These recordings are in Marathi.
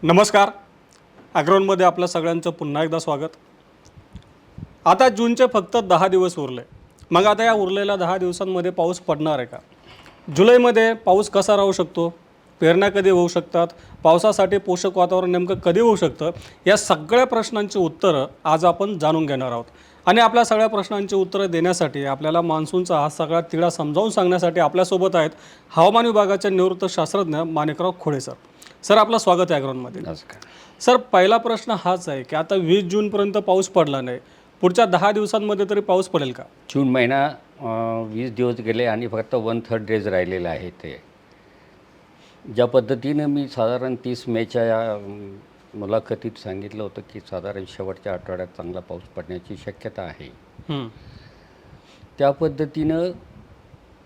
नमस्कार. ॲग्रोनमध्ये आपलं सगळ्यांचं पुन्हा एकदा स्वागत. आता जूनचे फक्त 10 दिवस उरले. मग आता या उरलेल्या 10 दिवसांमध्ये पाऊस पडणार आहे का? जुलैमध्ये पाऊस कसा राहू शकतो? पेरण्या कधी होऊ शकतात? पावसासाठी पोषक वातावरण नेमकं कधी होऊ शकतं? या सगळ्या प्रश्नांची उत्तरं आज आपण जाणून घेणार आहोत. आणि आपल्या सगळ्या प्रश्नांची उत्तरं देण्यासाठी आपल्याला मान्सूनचा हा सगळा तिढा समजावून सांगण्यासाठी आपल्यासोबत आहेत हवामान विभागाचे निवृत्त शास्त्रज्ञ माणिकराव खोडे सर. सर, आपलं स्वागत आहे ॲग्रोनमध्ये. नमस्कार. सर, पहिला प्रश्न हाच आहे की आता 20 जूनपर्यंत पाऊस पडला नाही, पुढच्या 10 दिवसांमध्ये तरी पाऊस पडेल का? जून महिना 20 दिवस गेले आणि फक्त 1/3 डेज राहिलेले आहे. ते ज्या पद्धतीनं मी साधारण 30 मेच्या या मुलाखतीत सांगितलं होतं की साधारण शेवटच्या आठवड्यात चांगला पाऊस पडण्याची शक्यता आहे, त्या पद्धतीनं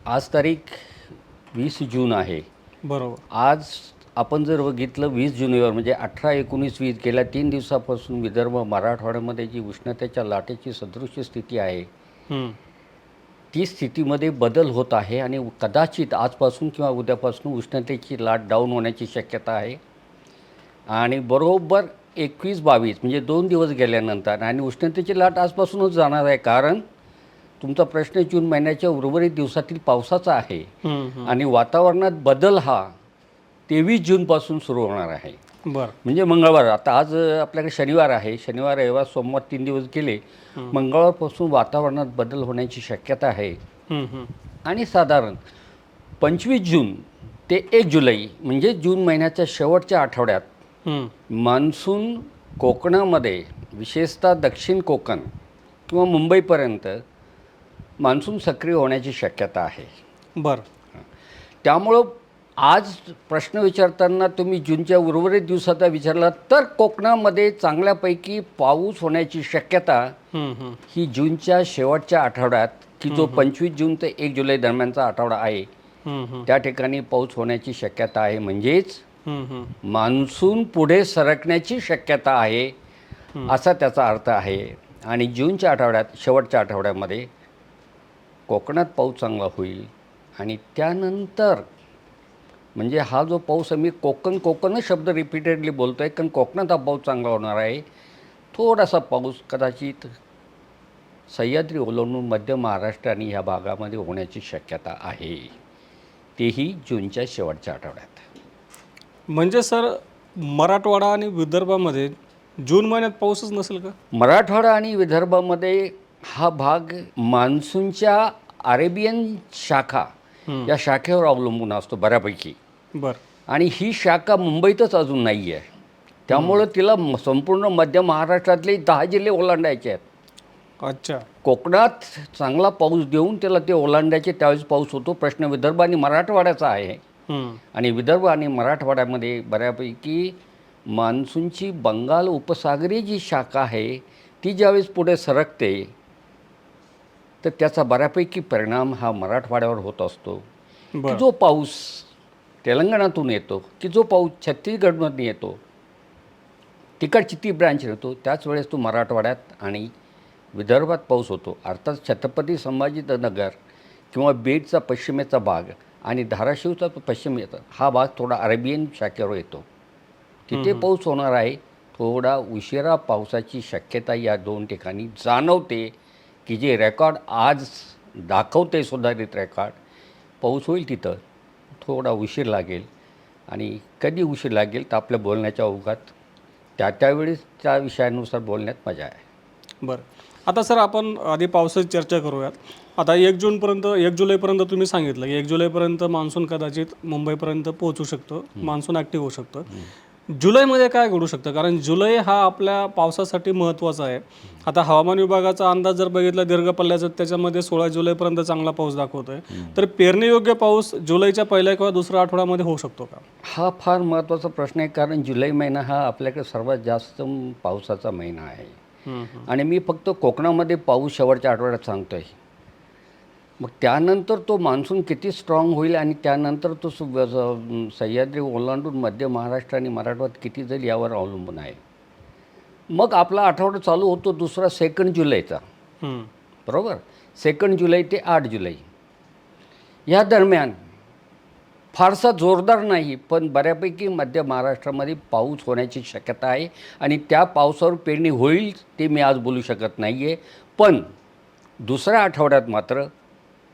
आज तारीख 20 जून आहे. बरोबर. आज आपण जर बघितलं 20 जुनवर म्हणजे 18, 19, 20 गेल्या 3 दिवसापासून विदर्भ मराठवाड्यामध्ये जी उष्णतेच्या लाटेची सदृश्य स्थिती आहे, ती स्थितीमध्ये बदल होत आहे आणि कदाचित आजपासून किंवा उद्यापासून उष्णतेची लाट डाऊन होण्याची शक्यता आहे. आणि बरोबर 21-22 म्हणजे 2 दिवस गेल्यानंतर आणि उष्णतेची लाट आजपासूनच जाणार आहे. कारण तुमचा प्रश्न जून महिन्याच्या उर्वरित दिवसातील पावसाचा आहे आणि वातावरणात बदल हा 23 जूनपासून सुरू होणार आहे. बरं. म्हणजे मंगळवार. आता आज आपल्याकडे शनिवार आहे. शनिवार, रविवार, सोमवार 3 दिवस गेले. मंगळवारपासून वातावरणात बदल होण्याची शक्यता आहे. आणि साधारण 25 जून ते 1 जुलै म्हणजे जून महिन्याच्या शेवटच्या आठवड्यात मान्सून कोकणामध्ये विशेषतः दक्षिण कोकण किंवा मुंबईपर्यंत मान्सून सक्रिय होण्याची शक्यता आहे. बरं. त्यामुळं आज प्रश्न विचारताना तुम्ही जूनच्या उर्वरित दिवसाचा विचारला तर कोकणामध्ये चांगल्यापैकी पाऊस होण्याची शक्यता ही जूनच्या शेवटच्या आठवड्यात की जो 25 जून ते 1 जुलै दरम्यानचा आठवडा आहे, त्या ठिकाणी पाऊस होण्याची शक्यता आहे. म्हणजेच मान्सून पुढे सरकण्याची शक्यता आहे असा त्याचा अर्थ आहे. आणि जूनच्या आठवड्यात शेवटच्या आठवड्यामध्ये कोकणात पाऊस चांगला होईल. आणि त्यानंतर म्हणजे हा जो पाऊस आम्ही कोकणच शब्द रिपीटेडली बोलतो आहे, कारण कोकणात हा पाऊस चांगला होणार आहे. थोडासा पाऊस कदाचित सह्याद्री ओलांडून मध्य महाराष्ट्र आणि ह्या भागामध्ये होण्याची शक्यता आहे, तेही जूनच्या शेवटच्या आठवड्यात. म्हणजे सर, मराठवाडा आणि विदर्भामध्ये जून महिन्यात पाऊसच नसेल का? मराठवाडा आणि विदर्भामध्ये हा भाग मान्सूनच्या अरेबियन शाखा या शाखेवर अवलंबून असतो बऱ्यापैकी. बरं. आणि ही शाखा मुंबईतच अजून नाही आहे. त्यामुळं तिला संपूर्ण मध्य महाराष्ट्रातले 10 जिल्हे ओलांडायचे आहेत. अच्छा. कोकणात चांगला पाऊस देऊन त्याला ते ओलांडायचे, त्यावेळेस पाऊस होतो. प्रश्न विदर्भ आणि मराठवाड्याचा आहे. आणि विदर्भ आणि मराठवाड्यामध्ये बऱ्यापैकी मान्सूनची बंगाल उपसागरीय जी शाखा आहे ती ज्यावेळेस पुढे सरकते तर त्याचा बऱ्यापैकी परिणाम हा मराठवाड्यावर होत असतो. की जो पाऊस तेलंगणातून येतो, की जो पाऊस छत्तीसगडमधून येतो, तिकडची ती ब्रँच येतो, त्याच वेळेस तो मराठवाड्यात आणि विदर्भात पाऊस होतो. अर्थात छत्रपती संभाजीनगर किंवा बीडचा पश्चिमेचा भाग आणि धाराशिवचा पश्चिमेचा हा भाग थोडा अरेबियन शाखेवर येतो. तिथे पाऊस होणार आहे. थोडा उशिरा पावसाची शक्यता या 2 ठिकाणी जाणवते की जे रेकॉर्ड आज दाखवते सुधारित रेकॉर्ड. पाऊस होईल तिथं थोडा उशीर लागेल. आणि कधी उशीर लागेल तर आपल्या बोलण्याच्या ओघात त्यावेळेस त्या विषयानुसार बोलण्यात मजा आहे. बरं. आता सर, आपण आधी पावसाची चर्चा करूयात. आता 1 जुलैपर्यंत तुम्ही सांगितलं की 1 जुलैपर्यंत मान्सून कदाचित मुंबईपर्यंत पोहोचू शकतो, मान्सून ॲक्टिव्ह होऊ शकतं. जुलैमध्ये काय घडू शकतं? कारण जुलै हा आपल्या पावसासाठी महत्त्वाचा आहे. आता हवामान विभागाचा अंदाज जर बघितला दीर्घ पल्ल्याचा, त्याच्यामध्ये 16 जुलैपर्यंत चांगला पाऊस दाखवतो आहे. तर पेरणीयोग्य पाऊस जुलैच्या पहिल्या किंवा दुसऱ्या आठवड्यामध्ये होऊ शकतो का? हा फार महत्त्वाचा प्रश्न आहे. कारण जुलै महिना हा आपल्याकडे सर्वात जास्त पावसाचा महिना आहे. आणि मी फक्त कोकणामध्ये पाऊस शेवटच्या आठवड्यात सांगतो आहे. मग त्यानंतर तो मान्सून किती स्ट्रॉंग होईल आणि त्यानंतर तो सह्याद्री ओलांडून मध्य महाराष्ट्र आणि मराठवाड्यात किती जाईल यावर अवलंबून आहे. मग आपला आठवडा चालू होतो दुसरा 2 जुलैचा. बरोबर. 2 जुलै ते 8 जुलै या दरम्यान फारसा जोरदार नाही, पण बऱ्यापैकी मध्य महाराष्ट्रामध्ये पाऊस होण्याची शक्यता आहे आणि त्या पावसावर पेरणी होईल ते मी आज बोलू शकत नाही आहे. पण दुसऱ्या आठवड्यात मात्र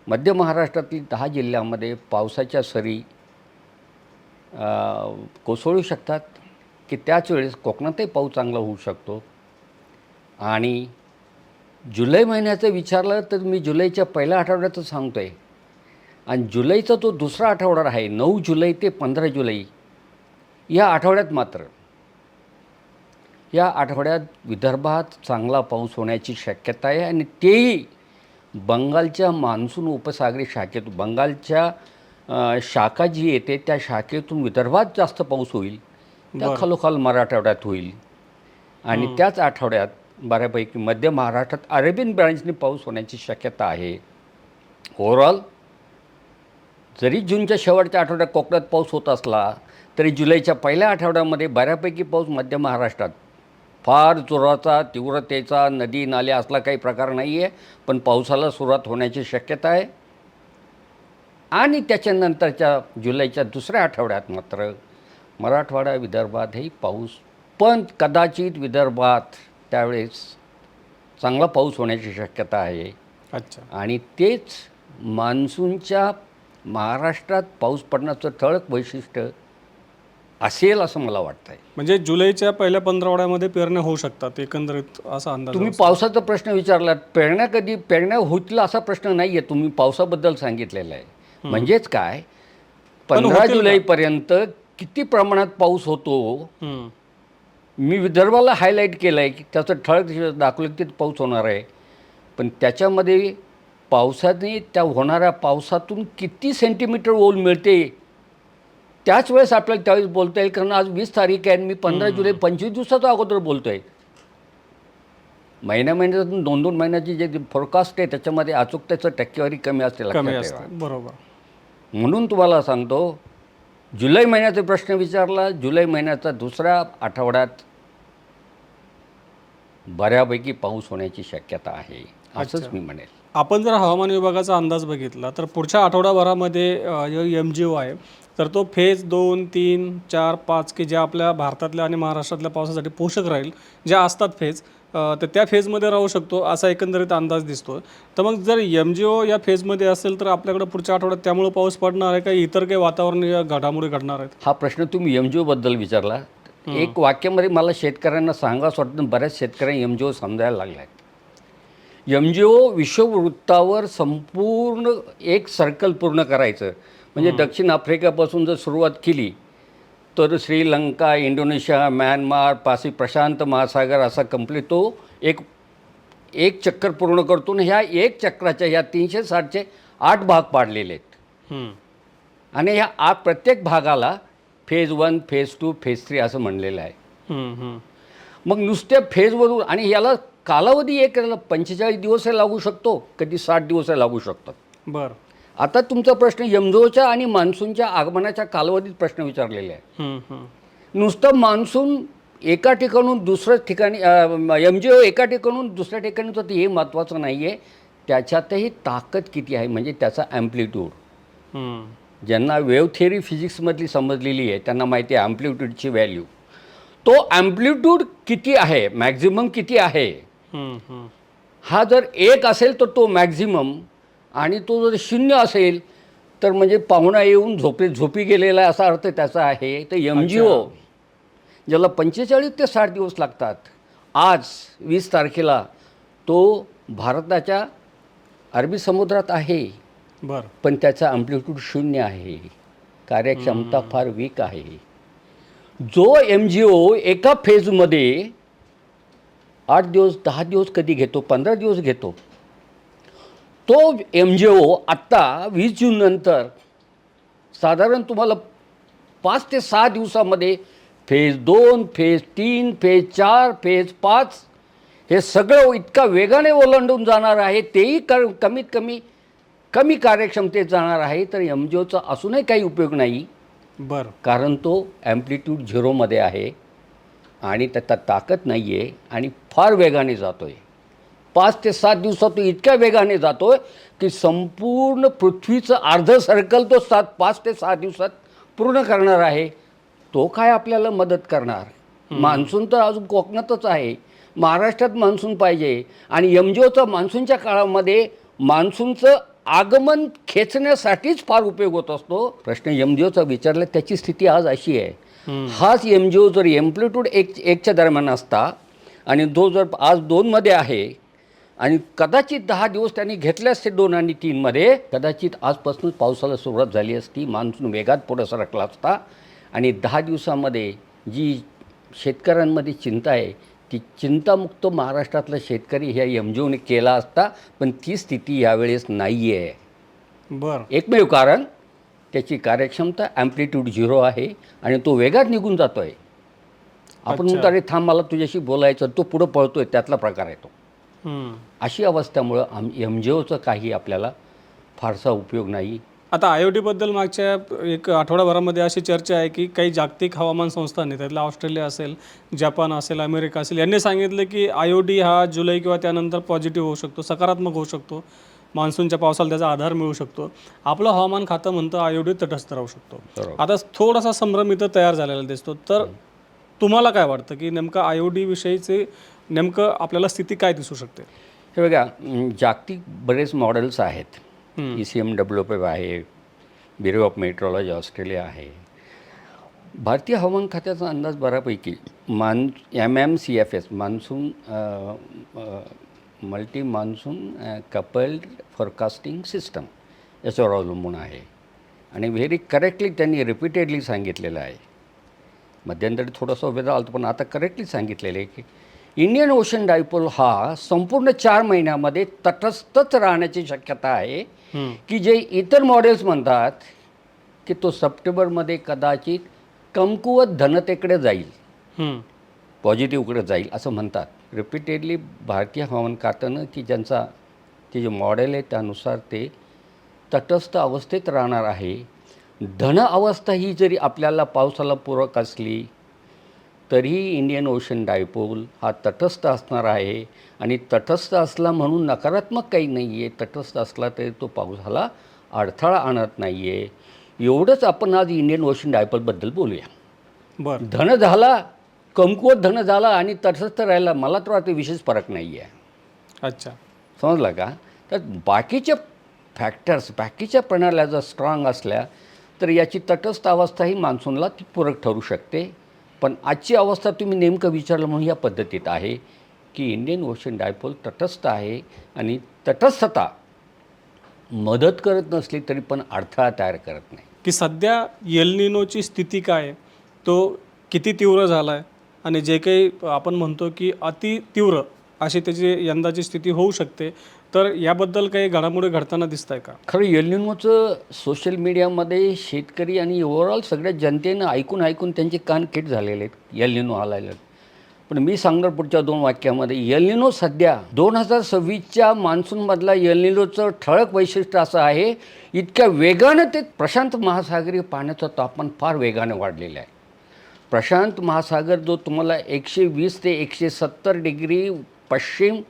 मध्य महाराष्ट्रातील 10 जिल्ह्यांमध्ये पावसाच्या सरी कोसळू शकतात की त्याच वेळेस कोकणातही पाऊस चांगला होऊ शकतो. आणि जुलै महिन्याचं विचारलं तर मी जुलैच्या पहिल्या आठवड्याचं सांगतो आहे. आणि जुलैचा जो दुसरा आठवडा आहे 9 जुलै ते 15 जुलै या आठवड्यात मात्र या आठवड्यात विदर्भात चांगला पाऊस होण्याची शक्यता आहे. आणि तेही बंगालच्या मान्सून उपसागरी शाखेतून बंगालच्या शाखा जी येते त्या शाखेतून विदर्भात जास्त पाऊस होईल. त्या खालोखाल मराठवाड्यात होईल. आणि त्याच आठवड्यात बऱ्यापैकी मध्य महाराष्ट्रात अरेबियन ब्रांचने पाऊस होण्याची शक्यता आहे. ओव्हरऑल जरी जूनच्या शेवटच्या आठवड्यात कोकणात पाऊस होत असला तरी जुलैच्या पहिल्या आठवड्यामध्ये बऱ्यापैकी पाऊस मध्य महाराष्ट्रात फार जोराचा तीव्रतेचा नदी नाले असला काही प्रकार नाही आहे, पण पावसाला सुरुवात होण्याची शक्यता आहे. आणि त्याच्यानंतरच्या जुलैच्या दुसऱ्या आठवड्यात मात्र मराठवाडा विदर्भातही पाऊस, पण कदाचित विदर्भात त्यावेळेस चांगला पाऊस होण्याची शक्यता आहे. अच्छा. आणि तेच मान्सूनच्या महाराष्ट्रात पाऊस पडण्याचं ठळक वैशिष्ट्य असेल असं मला वाटतं आहे. म्हणजे जुलैच्या पहिल्या 15 पेरण्या होऊ शकतात एकंदरीत असा अंदाज. तुम्ही पावसाचा प्रश्न विचारलात, पेरण्या होतील असा प्रश्न नाही आहे. तुम्ही पावसाबद्दल सांगितलेलं आहे. म्हणजेच काय 15 जुलैपर्यंत किती प्रमाणात पाऊस होतो मी विदर्भाला हायलाईट केलं आहे की त्याचं ठळक दाखवलं की पाऊस होणार आहे. पण त्याच्यामध्ये पावसाने त्या होणाऱ्या पावसातून किती सेंटीमीटर ओल मिळते त्याच वेळेस आपल्याला त्यावेळेस बोलता येईल. कारण आज 20 तारीख आहे आणि मी 15 जुलै 25 दिवसाचा अगोदर बोलतो आहे. महिन्यातून 2-2 महिन्याची जे फोरकास्ट आहे त्याच्यामध्ये अचूकतेचं टक्केवारी कमी असते. बरोबर. म्हणून तुम्हाला सांगतो जुलै महिन्याचा प्रश्न विचारला, जुलै महिन्याचा दुसऱ्या आठवड्यात बऱ्यापैकी पाऊस होण्याची शक्यता आहे असंच मी म्हणेल. आपण जर हवामान विभागाचा अंदाज बघितला तर पुढच्या आठवड्याभरामध्ये MGO आहे तर तो फेज 2, 3, 4, 5 की ज्या आपल्या भारतातल्या आणि महाराष्ट्रातल्या पावसासाठी पोषक राहील, ज्या असतात फेज तर त्या फेजमध्ये राहू शकतो असा एकंदरीत अंदाज दिसतो. तर मग जर MGO या फेजमध्ये असेल तर आपल्याकडे पुढच्या आठवड्यात त्यामुळे पाऊस पडणार आहे का इतर काही वातावरणीय घडामोडी घडणार आहेत? हा प्रश्न तुम्ही MGO बद्दल विचारला. एक वाक्यामध्ये मला शेतकऱ्यांना सांगावंसं वाटतं, बऱ्याच शेतकऱ्यांना MGO समजायला लागला आहे. MGO विश्ववृत्तावर संपूर्ण एक सर्कल पूर्ण करायचं म्हणजे दक्षिण आफ्रिकेपासून जर सुरुवात केली तर श्रीलंका, इंडोनेशिया, म्यानमार, प्रशांत महासागर असा कंप्लीट तो एक चक्कर पूर्ण करतो. आणि ह्या एक चक्राच्या ह्या 360चे 8 भाग पाडलेले आहेत. आणि ह्या प्रत्येक भागाला फेज 1, फेज 2, फेज 3 असं म्हणलेलं आहे. मग नुसत्या फेजवरून आणि याला कालावधी एक 45 दिवसही लागू शकतो, कधी 60 दिवसही लागू शकतात. बरं. आता तुमचा प्रश्न MGOच्या आणि मान्सूनच्या आगमनाच्या कालावधीत प्रश्न विचारलेले आहे. नुसतं मान्सून एका ठिकाणून दुसऱ्या ठिकाणी MGO एका ठिकाणून दुसऱ्या ठिकाणी होतं हे महत्त्वाचं नाही आहे. त्याच्यातही ताकद किती आहे म्हणजे त्याचा ॲम्प्लिट्यूड. ज्यांना वेव्ह थिअरी फिजिक्समधली समजलेली आहे त्यांना माहिती आहे ॲम्प्लिट्यूडची व्हॅल्यू. तो ॲम्प्लिट्यूड किती आहे, मॅक्झिमम किती आहे. हा जर 1 असेल तर तो मॅक्झिमम आणि तो जर 0 असेल तर म्हणजे पाहुणा येऊन झोपी गेलेला असा अर्थ त्याचा आहे. तर MGO ज्याला 45 ते 60 दिवस लागतात, आज 20 तारखेला तो भारताच्या अरबी समुद्रात आहे. बरं. पण त्याचा ॲम्प्लिट्यूड 0 आहे, कार्यक्षमता फार वीक आहे. जो MGO एका फेजमध्ये 8 दिवस 10 दिवस कधी घेतो, 15 दिवस घेतो, तो MGO आत्ता 20 जून नंतर साधारण तुम्हाला 5 ते 6 दिवसामध्ये फेज 2, फेज 3, फेज 4, फेज 5 हे सगळं इतका वेगाने ओलांडून जाणार आहे. तेही कमीत कमी कार्यक्षमतेत जाणार आहे. तर MGOचा असूनही काही उपयोग नाही. बरं. कारण तो ॲम्प्लिट्यूड 0मध्ये आहे आणि त्याचा ताकद नाही आहे आणि फार वेगाने जातो आहे. 5 ते 7 दिवसात तो इतक्या वेगाने जातोय की संपूर्ण पृथ्वीचं अर्ध सर्कल तो 5 ते 6 दिवसात पूर्ण करणार आहे. तो काय आपल्याला मदत करणार? मान्सून तर अजून कोकणातच आहे, महाराष्ट्रात मान्सून पाहिजे. आणि एमजीओचा मान्सूनच्या काळामध्ये मान्सूनचं आगमन खेचण्यासाठीच फार उपयोग होत असतो. प्रश्न एमजीओचा विचारला, त्याची स्थिती आज अशी आहे. हाच एमजीओ जर एम्प्लिट्यूड 1च्या दरम्यान असता आणि तो जर आज 2मध्ये आहे आणि कदाचित 10 दिवस त्यांनी घेतले असते 2 आणि 3मध्ये, कदाचित आजपासूनच पावसाला सुरुवात झाली असती, मान्सून वेगात पुढे सरकला असता आणि 10 दिवसामध्ये जी शेतकऱ्यांमध्ये चिंता आहे ती चिंतामुक्त महाराष्ट्रातला शेतकरी ह्या एमजीओने केला असता. पण ती स्थिती यावेळेस नाही आहे. बरं. एकमेव कारण त्याची कार्यक्षमता ॲम्प्लिट्यूड 0 आहे आणि तो वेगात निघून जातो आहे. आपण म्हणतो अरे थांब मला तुझ्याशी बोलायचं, तो पुढं पळतोय, त्यातला प्रकार आहे तो. अशी अवस्थेमुळं एमजीओचं काही आपल्याला फारसा उपयोग नाही. आता IOT-बद्दल मागच्या एक आठवड्याभरामध्ये अशी चर्चा आहे की काही जागतिक हवामान संस्थांनी, त्यातला ऑस्ट्रेलिया असेल, जपान असेल, अमेरिका असेल, यांनी सांगितलं की IOT हा जुलै किंवा त्यानंतर पॉझिटिव्ह होऊ शकतो, सकारात्मक होऊ शकतो, मान्सूनच्या पावसाला त्याचा आधार मिळू शकतो. आपलं हवामान खातं म्हणतं IOT तटस्थ राहू शकतो. आता थोडासा संभ्रम इथं तयार झालेला दिसतो. तर तुम्हाला काय वाटतं की नेमकं IOT विषयीचे नेमकं आपल्याला स्थिती काय दिसू शकते? हे बघा, जागतिक बरेच मॉडेल्स आहेत. ECMWF आहे, ब्युरो ऑफ मेट्रोलॉजी ऑस्ट्रेलिया आहे. भारतीय हवामान खात्याचा अंदाज बऱ्यापैकी MMCFS monsoon multi monsoon coupled forecasting system याच्यावर अवलंबून आहे आणि व्हेरी करेक्टली त्यांनी रिपीटेडली सांगितलेलं आहे. मध्यंतरी थोडंसं वेगळं आलं पण आता करेक्टली सांगितलेलं आहे की इंडियन ओशन डायपोल हा संपूर्ण 4 महिन्यामध्ये तटस्थच राहण्याची शक्यता आहे. की जे इतर मॉडेल्स म्हणतात की तो सप्टेंबरमध्ये कदाचित कमकुवत धनतेकडे जाईल, पॉझिटिव्हकडे जाईल असं म्हणतात. रिपीटेडली भारतीय हवामान खात्यानं की ते जे मॉडेल आहे त्यानुसार ते तटस्थ अवस्थेत राहणार आहे. धन अवस्था ही जरी आपल्याला पावसाला पूरक असली तरीही इंडियन ओशन डायपोल हा तटस्थ असणार आहे आणि तटस्थ असला म्हणून नकारात्मक काही नाही आहे. तटस्थ असला तरी तो पावसाला अडथळा आणत नाही आहे. एवढंच आपण आज इंडियन ओशन डायपोलबद्दल बोलूया. बरं. धन झाला, कमकुवत धन झाला आणि तटस्थ राहिला, मला तर वाटतं विशेष फरक नाही आहे. अच्छा, समजलं का? तर बाकीच्या फॅक्टर्स, बाकीच्या प्रणाल्या जर स्ट्रॉंग असल्या तर याची तटस्थ अवस्था ही मान्सूनला ती पूरक ठरू शकते. पण आजची अवस्था तुम्ही नेमकं विचारलं म्हणून या पद्धतीत आहे की इंडियन ओशन डायपोल तटस्थ आहे आणि तटस्थता मदत करत नसली तरी पण अडथळा तयार करत नाही. की सध्या एल निनोची स्थिती काय आहे, तो किती तीव्र झाला आहे आणि जे काही आपण म्हणतो की अति तीव्र अशी त्याची यंदाची स्थिती होऊ शकते, तर याबद्दल काही घडामोडी घडताना दिसत आहे का? खरं एल निनोचं सोशल मीडियामध्ये शेतकरी आणि ओव्हरऑल सगळ्या जनतेनं ऐकून त्यांचे कान किट झालेले आहेत एल निनो आलेले. पण मी सांगणार पुढच्या 2 वाक्यामध्ये, एल निनो सध्या 2026च्या मान्सूनमधला एल निनोचं ठळक वैशिष्ट्य असं आहे, इतक्या वेगानं ते प्रशांत महासागरीय पाण्याचं तापमान फार वेगानं वाढलेलं आहे. प्रशांत महासागर जो तुम्हाला 120 ते 170 डिग्री पश्चिम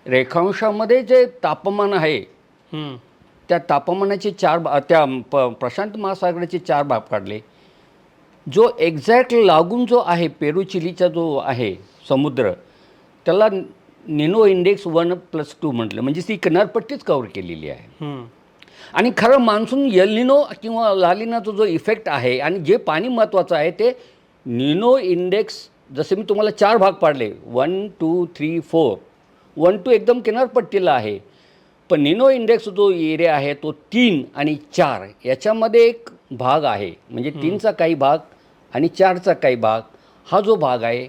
रेखांशामध्ये जे तापमान आहे त्या तापमानाचे प्रशांत महासागराचे 4 भाग काढले. जो एक्झॅक्ट लागून जो आहे पेरू चिलीचा जो आहे समुद्र, त्याला निनो इंडेक्स 1+2 म्हटलं, म्हणजे ती किनारपट्टीच कव्हर केलेली आहे. आणि खरं मान्सून एल निनो किंवा लालिनाचा जो इफेक्ट आहे आणि जे पाणी महत्त्वाचं आहे ते निनो इंडेक्स, जसे मी तुम्हाला 4 भाग पाडले 1, 2, 3, 4. 1, 2 एकदम किनारपट्टीला आहे, पण निनो इंडेक्स जो एरिया आहे तो 3 आणि 4 याच्यामध्ये एक भाग आहे. म्हणजे 3चा काही भाग आणि 4चा काही भाग, हा जो भाग आहे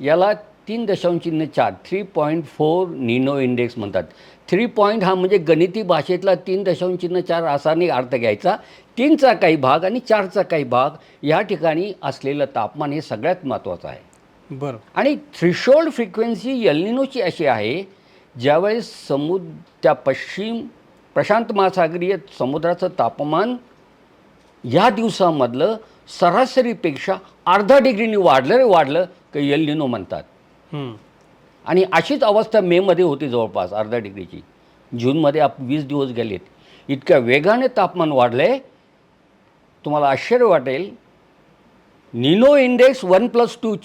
याला 3.4 3.4 निनो इंडेक्स म्हणतात. 3 पॉईंट हा म्हणजे गणिती भाषेतला 3.4 असा नाही अर्थ घ्यायचा. 3चा काही भाग आणि 4चा काही भाग या ठिकाणी असलेलं तापमान हे सगळ्यात महत्त्वाचं आहे. बरं. आणि थ्रेशोल्ड फ्रिक्वेन्सी एल निनोची अशी आहे, ज्यावेळेस त्या प्रशांत महासागरीय समुद्राचं तापमान या दिवसामधलं सरासरीपेक्षा अर्धा डिग्रीने वाढलं की एल निनो म्हणतात. आणि अशीच अवस्था मेमध्ये होती जवळपास अर्धा डिग्रीची. जूनमध्ये 20 दिवस गेलेत. इतक्या वेगाने तापमान वाढलं आहे, तुम्हाला आश्चर्य वाटेल. निनो इंडेक्स 1+2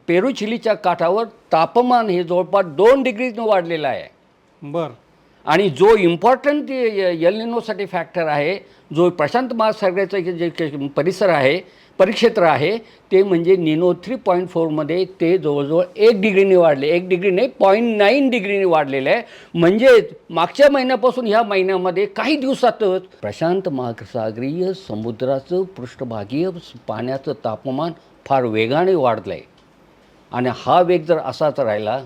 पेरू चिलीच्या काठावर तापमान हे जवळपास 2 डिग्रीजनं वाढलेलं आहे. बर. आणि जो इम्पॉर्टंट एल निनोसाठी फॅक्टर आहे, जो प्रशांत महासागराचा जे परिसर आहे, परिक्षेत्र आहे, ते म्हणजे निनो 3.4मध्ये ते जवळजवळ 1 डिग्रीने वाढले. 1 डिग्री नाही, 0.9 डिग्रीने वाढलेलं आहे. म्हणजेच मागच्या महिन्यापासून ह्या महिन्यामध्ये काही दिवसातच प्रशांत महासागरीय समुद्राचं पृष्ठभागीय पाण्याचं तापमान फार वेगाने वाढलं आहे. आणि हा वेग जर असाच राहिला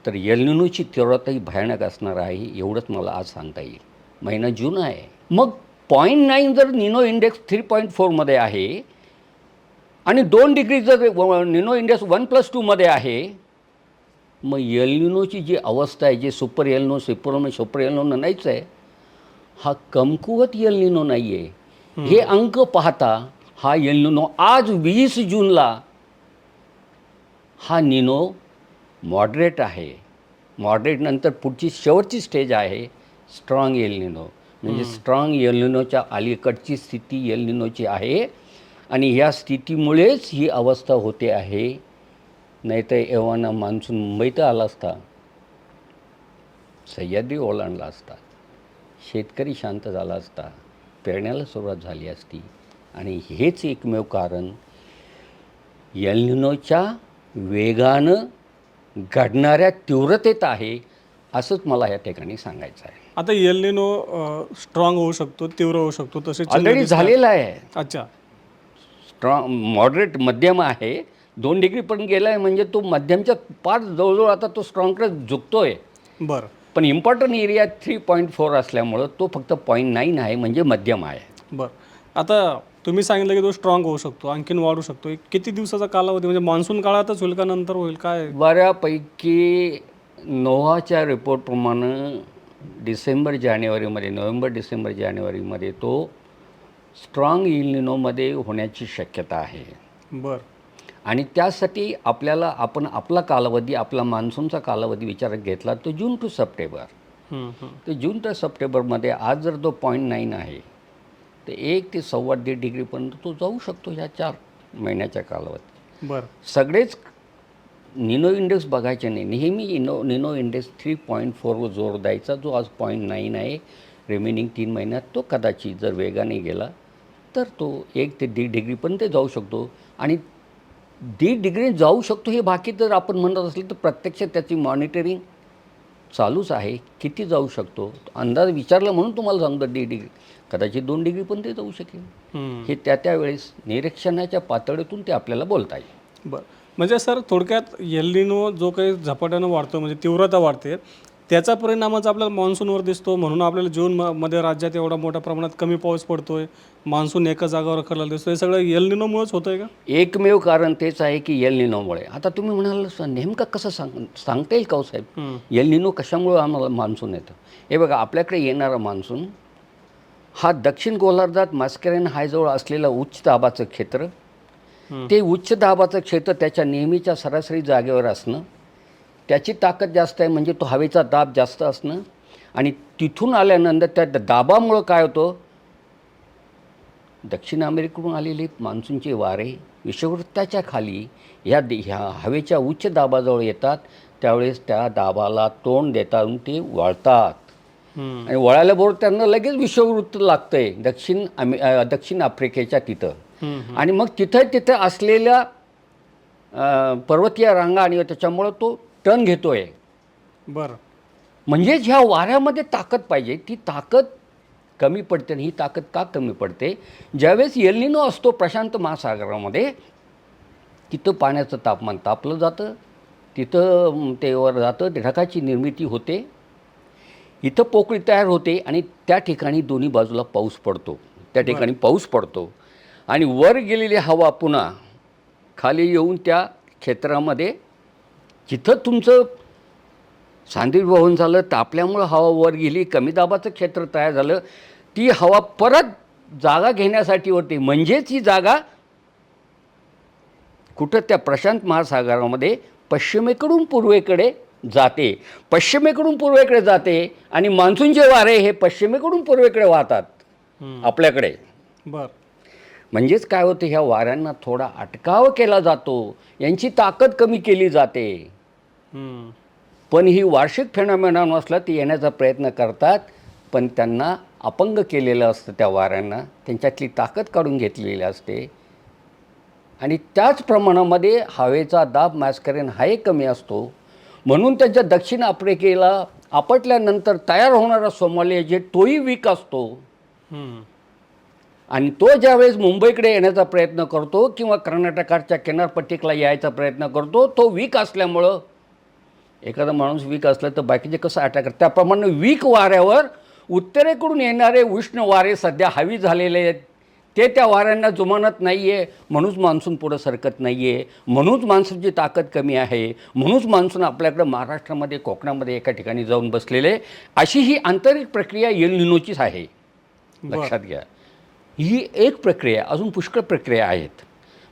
तर एल निनोची तीव्रताही भयानक असणार आहे, एवढंच मला आज सांगता येईल. महिना जून आहे. मग 0.9 जर निनो इंडेक्स 3.4मध्ये आहे आणि 2 डिग्री जर निनो इंडेक्स 1+2मध्ये आहे, मग एल निनोची जी अवस्था आहे, जे सुपर एल निनो नाहीच आहे, हा कमकुवत एल निनो नाही आहे. हे अंक पाहता हा एल निनो आज 20 जूनला हा निनो मॉडरेट आहे. मॉडरेट नंतर पुढची शेवटची स्टेज आहे स्ट्रॉंग एल निनो. म्हणजे स्ट्रॉंग एल निनोच्या अलीकडची स्थिती एल निनोची आहे. आणि ह्या स्थितीमुळेच ही अवस्था होते आहे. नाहीतर एव्हाना मान्सून मुंबईत आला असता, सह्याद्री ओलांडला असता, शेतकरी शांत झाला असता, पेरण्याला सुरुवात झाली असती. आणि हेच एकमेव कारण एल निनोच्या वेगानं घडणाऱ्या तीव्रतेत आहे, असंच मला या ठिकाणी सांगायचं आहे. आता एल निनो स्ट्रॉंग होऊ शकतो, तीव्र होऊ शकतो, तसे ऑलरेडी झालेला आहे. अच्छा. स्ट्रॉंग मॉडरेट मध्यम आहे. 2 डिग्रीपर्यंत गेला आहे म्हणजे तो मध्यमच्या पार जवळजवळ आता तो स्ट्रॉंगकडे झुकतोय. बरं. पण इम्पॉर्टंट एरिया 3.4 असल्यामुळं तो फक्त 0.9 आहे, म्हणजे मध्यम आहे. बरं. आता तुम्ही सांगितलं की तो स्ट्रॉंग होऊ शकतो, आणखीन वाढू शकतो. किती दिवसाचा कालावधी, म्हणजे मान्सून काळातच होईल का नंतर होईल काय? बऱ्यापैकी नोवाच्या रिपोर्टप्रमाणे नोव्हेंबर डिसेंबर जानेवारीमध्ये तो स्ट्रॉंग एल निनोमध्ये होण्याची शक्यता आहे. बरं. आणि त्यासाठी आपण आपला कालावधी, आपला मान्सूनचा कालावधी विचारात घेतला तो जून टू सप्टेंबर. तर जून ते सप्टेंबरमध्ये आज जर तो 0.9 आहे तर 1 ते 1.25 डिग्रीपर्यंत तो जाऊ शकतो ह्या 4 महिन्याच्या कालावधीत. बरं. सगळेच निनो इंडेक्स बघायचे नाही. नेहमी निनो इंडेक्स 3.4वर जोर द्यायचा. जो आज 0.9 आहे, रिमेनिंग 3 महिन्यात तो कदाचित जर वेगाने गेला तर तो 1 ते 1.5 डिग्रीपर्यंत जाऊ शकतो. आणि 1.5 डिग्री जाऊ शकतो हे बाकी जर आपण म्हणत असलं तर प्रत्यक्षात त्याची मॉनिटरिंग चालूच आहे. किती जाऊ शकतो अंदाज विचारला म्हणून तुम्हाला सांगतो. 1.5 डिग्री कदाचित 2 डिग्रीपर्यंत जाऊ शकेल. हे त्यावेळेस निरीक्षणाच्या पातळीतून ते आपल्याला बोलता येईल. बरं. म्हणजे सर थोडक्यात एल निनो जो काही झपाट्यानं वाढतो, म्हणजे तीव्रता वाढते, त्याचा परिणामच आपल्याला मान्सूनवर दिसतो. म्हणून आपल्याला जूनमध्ये राज्यात एवढा मोठ्या प्रमाणात कमी पाऊस पडतोय, मान्सून एका जागावर रखडलेला दिसतो. हे सगळं एल निनोमुळेच होतं आहे का? एकमेव कारण तेच आहे की एल निनोमुळे. आता तुम्ही म्हणाल नेमकं कसं सांगता येईल का साहेब, एल निनो कशामुळे आम्हाला मान्सून येतं? हे बघा, आपल्याकडे येणारा मान्सून हा दक्षिण गोलार्धात मास्केरेन हायजवळ असलेलं उच्च दाबाचं क्षेत्र, ते उच्च दाबाचं क्षेत्र त्याच्या नेहमीच्या सरासरी जागेवर असणं, त्याची ताकद जास्त आहे म्हणजे तो हवेचा दाब जास्त असणं, आणि तिथून आल्यानंतर त्या दाबामुळं काय होतं, दक्षिण अमेरिकेकडून आलेले मान्सूनचे वारे विषुववृत्ताच्या खाली ह्या हवेच्या उच्च दाबाजवळ येतात. त्यावेळेस त्या दाबाला तोंड देतात, ते वळतात. आणि वळायला बरोबर त्यांना लगेच विषुववृत्त लागतंय दक्षिण आफ्रिकेच्या तिथं. आणि मग तिथं असलेल्या पर्वतीय रांगा आणि त्याच्यामुळं तो टर्न घेतोय. बरं. म्हणजे ह्या वाऱ्यामध्ये ताकद पाहिजे, ती ताकद कमी पडते. आणि ही ताकद का कमी पडते? ज्यावेळेस एल निनो असतो प्रशांत महासागरामध्ये, तिथं पाण्याचं तापमान तापलं जातं, तिथं ते वर जातं, ढगाची निर्मिती होते, इथं पोकळी तयार होते, आणि त्या ठिकाणी दोन्ही बाजूला पाऊस पडतो. त्या ठिकाणी पाऊस पडतो आणि वर गेलेली हवा पुन्हा खाली येऊन त्या क्षेत्रामध्ये, जिथं तुमचं सांद्रीभवन झालं, तापल्यामुळं हवा वर गेली, कमी दाबाचं क्षेत्र तयार झालं, ती हवा परत जागा घेण्यासाठी होते. म्हणजेच ही जागा कुठं त्या प्रशांत महासागरामध्ये पश्चिमेकडून पूर्वेकडे जाते, पश्चिमेकडून पूर्वेकडे जाते आणि मान्सूनचे वारे हे पश्चिमेकडून पूर्वेकडे वाहतात आपल्याकडे. बर. म्हणजेच काय होतं, ह्या वाऱ्यांना थोडा अटकाव केला जातो, यांची ताकद कमी केली जाते. पण ही वार्षिक फेनॉमेनॉन असला ती येण्याचा प्रयत्न करतात, पण त्यांना अपंग केलेलं असतं त्या वाऱ्यांना, त्यांच्यातली ताकद काढून घेतलेली असते. आणि त्याच प्रमाणामध्ये हवेचा दाब मॅस्करेन हाही कमी असतो. म्हणून त्यांच्या दक्षिण आफ्रिकेला आपटल्यानंतर तयार होणारा सोमालिया जेट तोही वीक असतो. आणि तो ज्यावेळेस मुंबईकडे येण्याचा प्रयत्न करतो किंवा कर्नाटकाच्या किनारपट्टीला यायचा प्रयत्न करतो, तो वीक असल्यामुळं, एखादा माणूस वीक असला तर बाकीचे कसं अटॅक करतात, त्याप्रमाणे वीक वाऱ्यावर उत्तरेकडून येणारे उष्ण वारे सध्या हावी झालेले आहेत. ते त्या वाऱ्यांना जुमानत नाही आहे, म्हणूनच मान्सून पुढं सरकत नाही आहे, म्हणूनच मान्सूनची ताकद कमी आहे, म्हणूनच मान्सून आपल्याकडं महाराष्ट्रामध्ये कोकणामध्ये एका ठिकाणी जाऊन बसलेले. अशी ही आंतरिक प्रक्रिया एल निनोचीच आहे, लक्षात घ्या. ही एक प्रक्रिया, अजून पुष्कळ प्रक्रिया आहेत.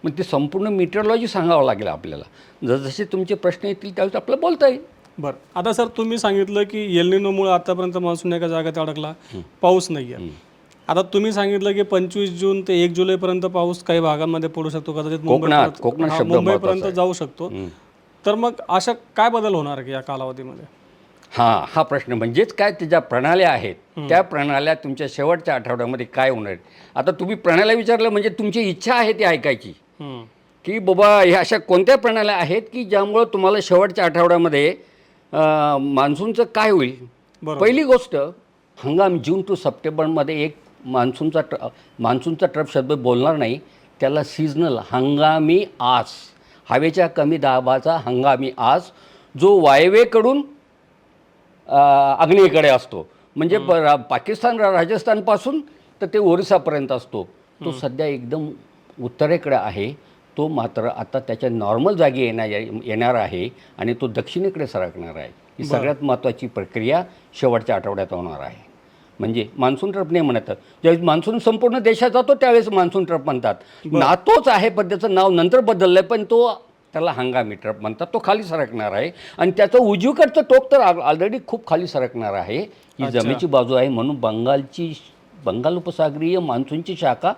मग ती संपूर्ण मीटरॉलॉजी सांगावं लागेल आपल्याला. जसजसे तुमचे प्रश्न येतील त्यावेळेस आपल्याला बोलता येईल. बरं. आता सर तुम्ही सांगितलं की एल निनोमुळे आतापर्यंत मान्सून एका जागेत अडकला, पाऊस नाही आहे. आता तुम्ही सांगितलं की 25 जून ते 1 जुलैपर्यंत पाऊस काही भागांमध्ये पडू शकतो, कदाचित मुंबईपर्यंत जाऊ शकतो. तर मग अशा काय बदल होणार की या कालावधीमध्ये? हा प्रश्न म्हणजेच काय, त्या ज्या प्रणाल्या आहेत त्या प्रणाल्या तुमच्या शेवटच्या आठवड्यामध्ये काय होणार. आता तुम्ही प्रणाल्या विचारलं म्हणजे तुमची इच्छा आहे ती ऐकायची की बाबा ह्या अशा कोणत्या प्रणाल्या आहेत की ज्यामुळं तुम्हाला शेवटच्या आठवड्यामध्ये मान्सूनचं काय होईल. पहिली गोष्ट, हंगाम जून टू सप्टेंबरमध्ये एक मान्सूनचा ट्रफ शब्द बोलणार नाही, त्याला सीझनल हंगामी आस, हवेच्या कमी दाबाचा हंगामी आस, जो वायव्येकडून आग्नेयेकडे असतो. म्हणजे पाकिस्तान राजस्थानपासून तर ते ओरिसापर्यंत असतो. तो सध्या एकदम उत्तरेकडे आहे. तो मात्र आता त्याच्या नॉर्मल जागी येणार आहे आणि तो दक्षिणेकडे सरकणार आहे. ही सगळ्यात महत्त्वाची प्रक्रिया शेवटच्या आठवड्यात होणार आहे. म्हणजे मान्सून ट्रप नाही म्हणतात, ज्यावेळेस मान्सून संपूर्ण देशात जातो त्यावेळेस मान्सून ट्रप म्हणतात. नातोच आहे पण त्याचं नाव नंतर बदललं आहे, पण तो त्याला हंगामी ट्रप म्हणतात. तो खाली सरकणार आहे आणि त्याचं उजवीकडचं टोक तर ऑलरेडी खूप खाली सरकणार आहे. ही जमेची बाजू आहे. म्हणून बंगाल उपसागरीय मान्सूनची शाखा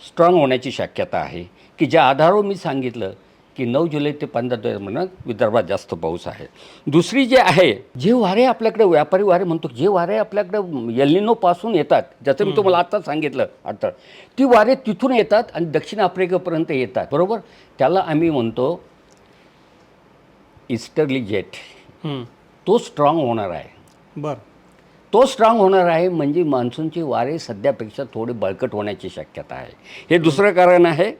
स्ट्रॉंग होण्याची शक्यता आहे, की ज्या आधारावर मी सांगितलं की 9 जुलै ते 15 दरम्यान विदर्भात जास्त पाऊस आहे. दुसरी जे आहे, जे वारे आपल्याकडे व्यापारी वारे म्हणतो, जे वारे आपल्याकडे एल निनोपासून येतात, ज्याचं मी तुम्हाला आत्ताच सांगितलं अडथळ, ती वारे तिथून येतात आणि दक्षिण आफ्रिकेपर्यंत येतात, बरोबर. त्याला आम्ही म्हणतो ईस्टर्ली जेट. तो स्ट्रॉंग होणार आहे. बरं. तो स्ट्रॉंग होणार आहे म्हणजे मान्सूनचे वारे सध्यापेक्षा थोडे बळकट होण्याची शक्यता आहे. हे दुसरं कारण आहे.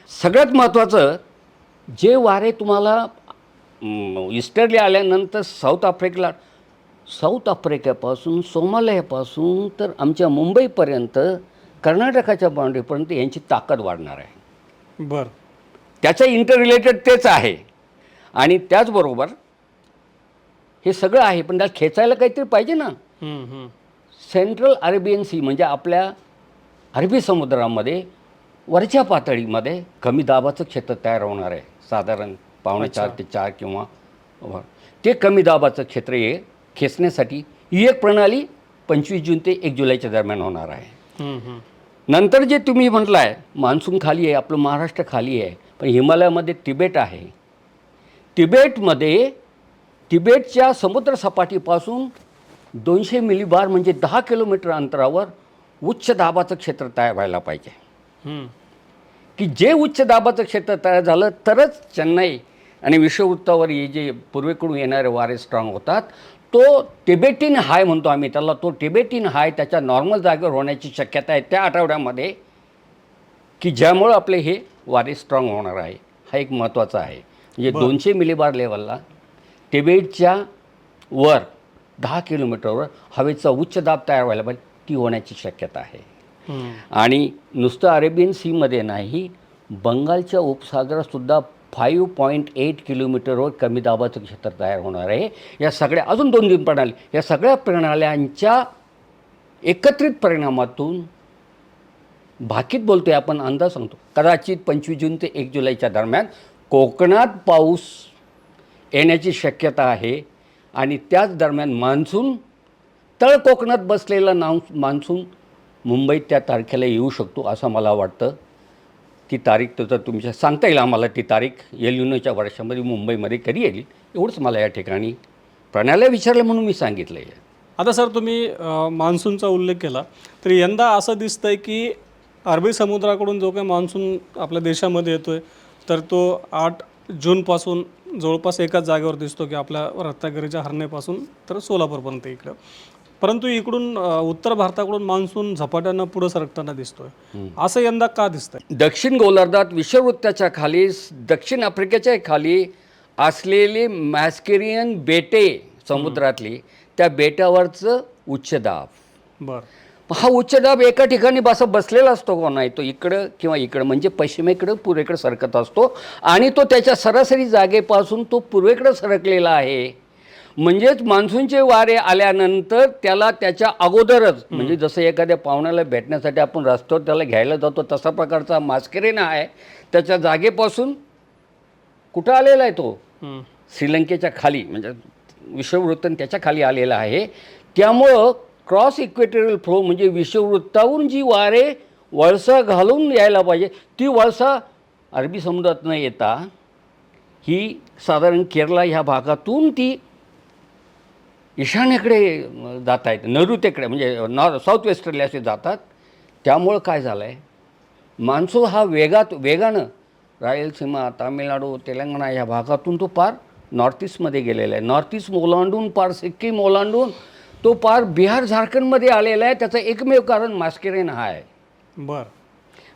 सगळ्यात महत्त्वाचं, जे वारे तुम्हाला ईस्टर्ली आल्यानंतर साऊथ आफ्रिकेपासून सोमालियापासून तर आमच्या मुंबईपर्यंत कर्नाटकाच्या बाउंड्रीपर्यंत यांची ताकद वाढणार आहे. बरं. त्याचं इंटर रिलेटेड तेच आहे. आणि त्याचबरोबर हे सगळं आहे, पण त्याला खेचायला काहीतरी पाहिजे ना. सेंट्रल अरेबियन सी म्हणजे आपल्या अरबी समुद्रामध्ये वरच्या पातळीमध्ये कमी दाबाचं क्षेत्र तयार होणार आहे. साधारण 4.5 ते 4 किंवा ते कमी दाबाचं क्षेत्र खेचण्यासाठी ही एक प्रणाली 25 जून ते 1 जुलैच्या दरम्यान होणार आहे. नंतर जे तुम्ही म्हटलं आहे मान्सून खाली आहे, आपलं महाराष्ट्र खाली आहे, पण हिमालयामध्ये तिबेट आहे. तिबेटच्या समुद्रसपाटीपासून 200 मिलीबार म्हणजे 10 किलोमीटर अंतरावर उच्च दाबाचं क्षेत्र तयार व्हायला पाहिजे. की जे उच्च दाबाचं क्षेत्र तयार झालं तरच चेन्नई आणि विषुववृत्तावर जे पूर्वेकडून येणारे वारे स्ट्रॉंग होतात. तो टिबेटिन हाय म्हणतो आम्ही त्याला. तो टिबेटिन हाय त्याच्या नॉर्मल जागेवर होण्याची शक्यता आहे त्या आठवड्यामध्ये, की ज्यामुळं आपले हे वारे स्ट्रॉंग होणार आहे. हा एक महत्त्वाचा आहे. म्हणजे 200 मिलीबार लेवलला टिबेटच्या वर 10 किलोमीटरवर हवेचा उच्च दाब तयार व्हायला पाहिजे, ती होण्याची शक्यता आहे. आणि नुसतं अरेबियन सीमध्ये नाही, बंगालच्या उपसागरातसुद्धा 5.8 किलोमीटरवर कमी दाबाचं क्षेत्र तयार होणार आहे. या सगळ्या अजून 2 प्रणाली, या सगळ्या प्रणाल्यांच्या एकत्रित परिणामातून भाकीत बोलतोय आपण, अंदाज सांगतो, कदाचित 25 जून ते 1 जुलैच्या दरम्यान कोकणात पाऊस येण्याची शक्यता आहे. आणि त्याच दरम्यान मान्सून तळ कोकणात बसलेला मान्सून मुंबईत त्या तारखेला येऊ शकतो असं मला वाटतं. ती तारीख तर तुमच्या सांगता येईल आम्हाला, ती तारीख एल निनोच्या वर्षामध्ये मुंबईमध्ये कधी येईल एवढंच मला या ठिकाणी प्रणाल्या विचारलं म्हणून मी सांगितलं आहे. आता सर तुम्ही मान्सूनचा उल्लेख केला, तर यंदा असं दिसतंय की अरबी समुद्राकडून जो काही मान्सून आपल्या देशामध्ये येतोय, तर तो 8 जूनपासून जवळपास एकाच जागेवर दिसतो की आपल्या रत्नागिरीच्या हरणेपासून तर सोलापूरपर्यंत इकडं. परंतु इकडून उत्तर भारताकडून मान्सून झपाट्यानं पुढं सरकताना दिसतोय. असं यंदा का दिसतंय? दक्षिण गोलार्धात विषुववृत्ताच्या खाली दक्षिण आफ्रिकेच्या खाली असलेले मॅस्केरियन बेटे समुद्रातली, त्या बेटावरचं उच्चदाब, बरं, हा उच्चदाब एका ठिकाणी बसलेला असतो का नाही, तो इकडं किंवा इकडं म्हणजे पश्चिमेकडं पूर्वेकडं सरकत असतो. आणि तो त्याच्या सरासरी जागेपासून तो पूर्वेकडं सरकलेला आहे. म्हणजेच मान्सूनचे वारे आल्यानंतर त्याला त्याच्या अगोदरच, म्हणजे जसं एखाद्या पाहुण्याला भेटण्यासाठी आपण रस्त्यावर त्याला घ्यायला जातो तसा प्रकारचा मास्केरेन आहे. त्याच्या जागेपासून कुठं आलेला आहे तो, श्रीलंकेच्या खाली, म्हणजे विषुववृत्त त्याच्या खाली आलेला आहे. त्यामुळं क्रॉस इक्वेटोरियल फ्लो म्हणजे विषुववृत्तावरून जी वारे वळसा घालून यायला पाहिजे ती वळसा अरबी समुद्रात न येता ही साधारण केरला ह्या भागातून ती ईशान्येकडे जात आहेत, नैऋत्येकडे म्हणजे साऊथ वेस्टर्ली असे जातात. त्यामुळं काय झालं आहे, मान्सून हा वेगानं रायलसीमा, तामिळनाडू, तेलंगणा ह्या भागातून तो पार नॉर्थ ईस्टमध्ये गेलेला आहे. नॉर्थ ईस्ट ओलांडून पार सिक्कीम ओलांडून तो पार बिहार झारखंडमध्ये आलेला आहे. त्याचं एकमेव कारण मास्केरेन हा आहे. बरं,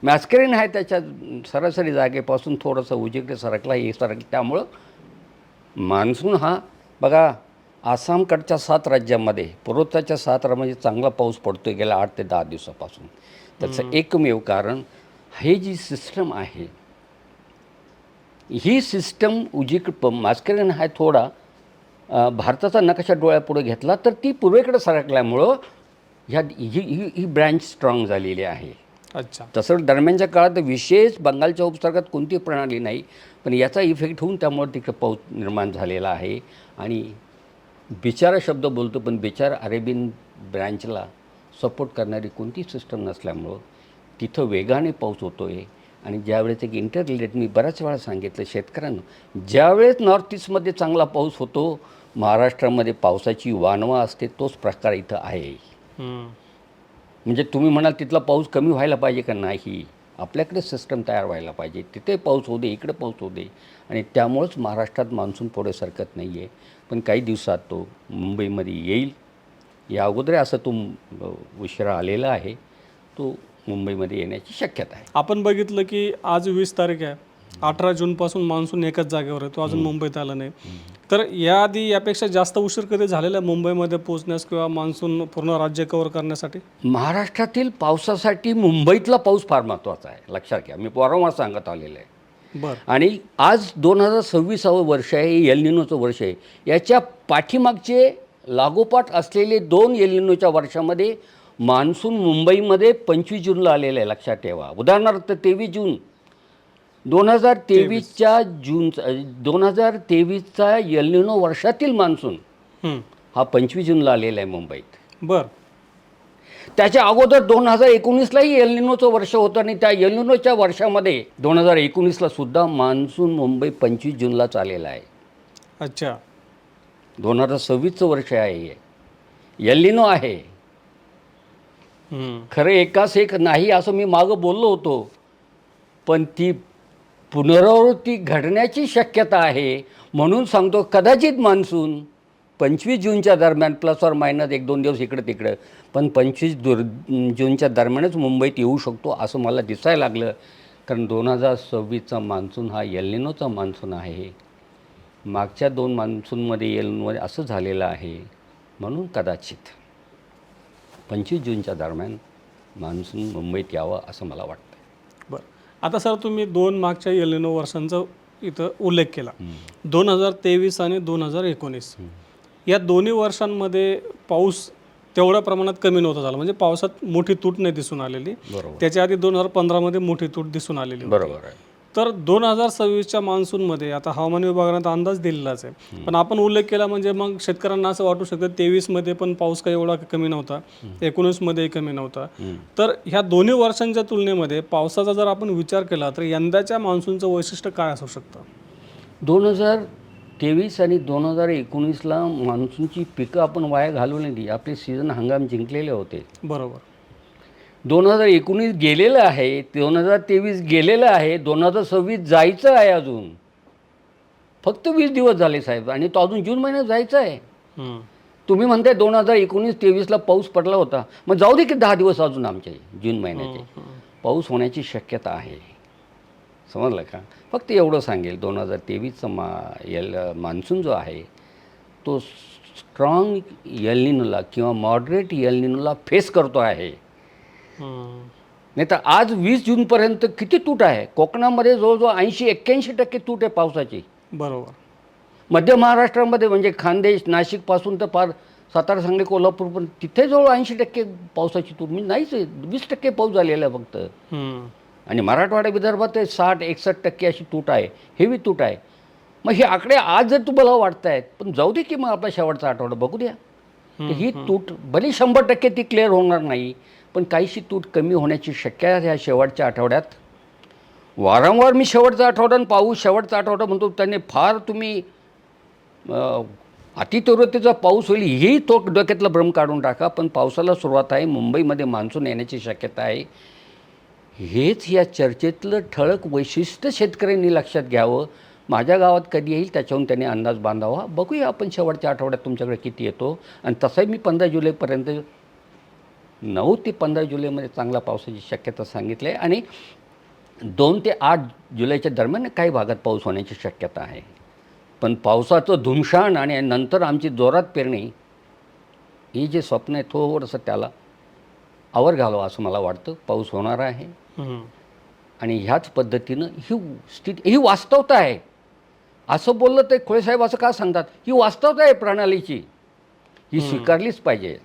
मॅस्केरेन आहे त्याच्या सरासरी जागेपासून थोडंसं उजवीकडे सरकला, त्यामुळं मान्सून हा बघा आसामकडच्या 7 राज्यांमध्ये, पूर्वोत्तरच्या 7 म्हणजे चांगला पाऊस पडतो गेल्या 8 ते 10 दिवसापासून. त्याचं एकमेव कारण हे जी सिस्टम आहे, ही सिस्टम मास्केरेन हा थोडा भारताचा नकाशा डोळ्यापुढे घेतला तर ती पूर्वेकडे सरकल्यामुळं ही ब्रँच स्ट्रॉंग झालेली आहे. अच्छा. तसं दरम्यानच्या काळात विशेष बंगालच्या उपसागरात कोणती प्रणाली नाही, पण याचा इफेक्ट होऊन त्यामुळे तिकडे पाऊस निर्माण झालेला आहे. आणि बिचारा शब्द बोलतो, पण बिचारा अरेबियन ब्रँचला सपोर्ट करणारी कोणती सिस्टम नसल्यामुळं तिथं वेगाने पाऊस होतो आहे. आणि ज्यावेळेस एक इंटररिलेट मी बऱ्याच वेळा सांगितलं शेतकऱ्यांना, ज्यावेळेस नॉर्थ ईस्टमध्ये चांगला पाऊस होतो, महाराष्ट्रामध्ये पावसाची वानवा असते, तोच प्रकार इथं आहे. म्हणजे तुम्ही म्हणाल तिथला पाऊस कमी व्हायला पाहिजे का, नाही, आपल्याकडे सिस्टम तयार व्हायला पाहिजे. तिथे पाऊस होऊ दे, इकडे पाऊस होऊ दे. आणि त्यामुळंच महाराष्ट्रात मान्सून पुढे सरकत नाही आहे. पण काही दिवसात तो मुंबईमध्ये येईल. या अगोदर असं तो उशिरा आलेला आहे, तो मुंबईमध्ये येण्याची शक्यता आहे. आपण बघितलं की आज 20 तारीख आहे, 18 जूनपासून मान्सून एकाच जागेवर आहे, तो अजून मुंबईत आला नाही. तर याआधी यापेक्षा जास्त उशीर कधी झालेला आहे मुंबईमध्ये पोहोचण्यास किंवा मान्सून पूर्ण राज्य कव्हर करण्यासाठी? महाराष्ट्रातील पावसासाठी मुंबईतला पाऊस फार महत्त्वाचा आहे, लक्षात घ्या. मी वारंवार सांगत आलेलं आहे. बरं. आणि आज 2026 वर्ष आहे, हे एल निनोचं वर्ष आहे. याच्या पाठीमागचे लागोपाठ असलेले 2 एल निनोच्या वर्षामध्ये मान्सून मुंबईमध्ये 25 जूनला आलेलं आहे, लक्षात ठेवा. उदाहरणार्थ 23 जून 2023च्या 2023चा एल निनो वर्षातील मान्सून हा 25 जूनला आलेला आहे मुंबईत. बरं. त्याच्या अगोदर 2019लाही एल निनोचं वर्ष होतं आणि त्या एल निनोच्या वर्षामध्ये 2019ला सुद्धा मान्सून मुंबई 25 जूनलाच आलेला आहे. अच्छा. 2026चं वर्ष आहे, एल निनो आहे. खरं एकाच एक नाही असं मी मागं बोललो होतो, पण ती पुनरावृत्ती घडण्याची शक्यता आहे. म्हणून सांगतो, कदाचित मान्सून 25 जूनच्या दरम्यान प्लस ऑर मायनस 1-2 दिवस इकडं तिकडं, पण 25 जूनच्या दरम्यानच मुंबईत येऊ शकतो असं मला दिसायला लागलं. कारण 2026चा मान्सून हा एल निनोचा मान्सून आहे. मागच्या 2 मान्सूनमध्ये एल निनोमध्ये असं झालेलं आहे. म्हणून कदाचित 25 जूनच्या दरम्यान मान्सून मुंबईत यावं असं मला वाटतं. बरं. आता सर तुम्ही 2 मागच्या एल निनो वर्षांचा इथं उल्लेख केला, 2023 आणि 2019. या दोन्ही वर्षांमध्ये पाऊस तेवढ्या प्रमाणात कमी नव्हता झाला, म्हणजे पावसात मोठी तूट नाही दिसून आलेली. बरोबर. त्याच्या आधी 2015मध्ये मोठी तूट दिसून आलेली. बरोबर आहे. तर 2026च्या मान्सूनमध्ये आता हवामान विभागाने तर अंदाज दिलेलाच आहे, पण आपण उल्लेख केला म्हणजे मग शेतकऱ्यांना असं वाटू शकतं 23मध्ये पण पाऊस काही एवढा कमी नव्हता, 19मध्येही कमी नव्हता. तर ह्या दोन्ही वर्षांच्या तुलनेमध्ये पावसाचा जर आपण विचार केला तर यंदाच्या मान्सूनचं वैशिष्ट्य काय असू शकतं? 2023 आणि 2019ला मान्सूनची पिकं आपण वाया घालवली नाही. आपले सीझन हंगाम जिंकलेले होते. बरोबर. 2019 गेलेलं आहे, 2023 गेलेलं आहे, 2026 जायचं आहे अजून. फक्त 20 दिवस झाले साहेब आणि तो अजून जून महिन्यात जायचं आहे. हम्म. तुम्ही म्हणताय 2019-23ला पाऊस पडला होता, मग जाऊ दे की 10 दिवस अजून आमचे जून महिन्याचे. पाऊस होण्याची शक्यता आहे. समजलं का? फक्त एवढं सांगेल 2023चा मान्सून जो आहे तो स्ट्रॉंग एल-निनोला किंवा मॉडरेट एल-निनोला फेस करतो आहे. नाही तर आज 20 जूनपर्यंत किती तूट आहे कोकणामध्ये, जवळजवळ 80-81% तूट आहे पावसाची. बरोबर. मध्य महाराष्ट्रामध्ये म्हणजे खानदेश नाशिकपासून तर फार सातारा सांगली कोल्हापूर पण तिथे जवळ 80% पावसाची तूट म्हणजे नाहीच आहे. 20% पाऊस झालेला आहे फक्त. आणि मराठवाडा विदर्भात 60-61% अशी तूट आहे, हेवी तूट आहे. मग हे आकडे आज जर तुम्हाला वाटत आहेत, पण जाऊ दे की मग आपला शेवटचा आठवडा बघू द्या. ही तूट भले 100% ती क्लिअर होणार नाही, पण काहीशी तूट कमी होण्याची शक्यता ह्या शेवटच्या आठवड्यात. वारंवार मी शेवटचा आठवडा पाऊस शेवटचा आठवडा म्हणतो, त्याने फार तुम्ही अतितीव्रतेचा पाऊस होईल ही तो डोक्यातला भ्रम काढून टाका. पण पावसाला सुरुवात आहे, मुंबईमध्ये मान्सून येण्याची शक्यता आहे. हेच या चर्चेतलं ठळक वैशिष्ट्य शेतकऱ्यांनी लक्षात घ्यावं. माझ्या गावात कधी येईल त्याच्याहून त्यांनी अंदाज बांधावा. बघूया आपण शेवटच्या आठवड्यात तुमच्याकडे किती येतो. आणि तसंही मी 15 जुलैपर्यंत 9 ते 15 जुलैमध्ये चांगला पावसाची शक्यता सांगितली आहे. आणि 2 ते 8 जुलैच्या दरम्यान काही भागात पाऊस होण्याची शक्यता आहे. पण पावसाचं धुमशान आणि नंतर आमची जोरात पेरणी ही जे स्वप्न आहे थोडंसं त्याला आवर घालावं असं मला वाटतं. पाऊस होणार आहे आणि ह्याच पद्धतीनं ही स्थिती, ही वास्तवता आहे. असं बोललं तर खोळेसाहेब असं का सांगतात, ही वास्तवता आहे प्रणालीची, ही स्वीकारलीच पाहिजे.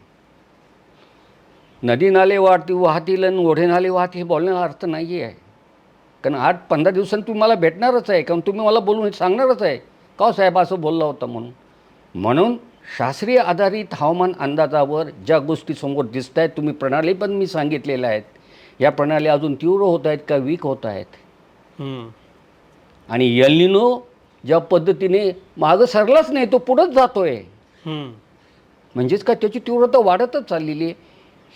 नदी नाले वाहतील आणि ओढे नाले वाहतील हे बोलण्याचा अर्थ नाही आहे. कारण 8-15 दिवसांनी तुम्ही मला भेटणारच आहे, कारण तुम्ही मला बोलून सांगणारच आहे का साहेब असं बोलला होता म्हणून शास्त्रीय आधारित हवामान अंदाजावर ज्या गोष्टी समोर दिसत आहेत, तुम्ही प्रणाली पण मी सांगितलेल्या आहेत, या प्रणाली अजून तीव्र होत आहेत का वीक होत आहेत. आणि एल-निनो ज्या पद्धतीने मागं सरलाच नाही, तो पुढंच जातोय. म्हणजेच का त्याची तीव्रता वाढतच चाललेली आहे.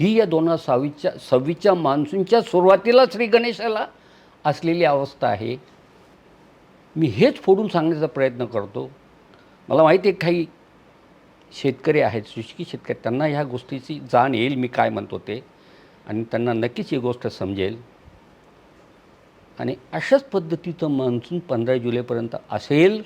ही या 2026च्या मान्सूनच्या सुरुवातीला श्री गणेशाला असलेली अवस्था आहे. मी हेच फोडून सांगण्याचा प्रयत्न करतो. मला माहिती आहे काही शेतकरी आहेत, सुशिक्षित शेतकरी, त्यांना ह्या गोष्टीची जाण येईल मी काय म्हणतो ते, आणि त्यांना नक्कीच ही गोष्ट समजेल. आणि अशाच पद्धतीचं मान्सून 15 जुलैपर्यंत असेल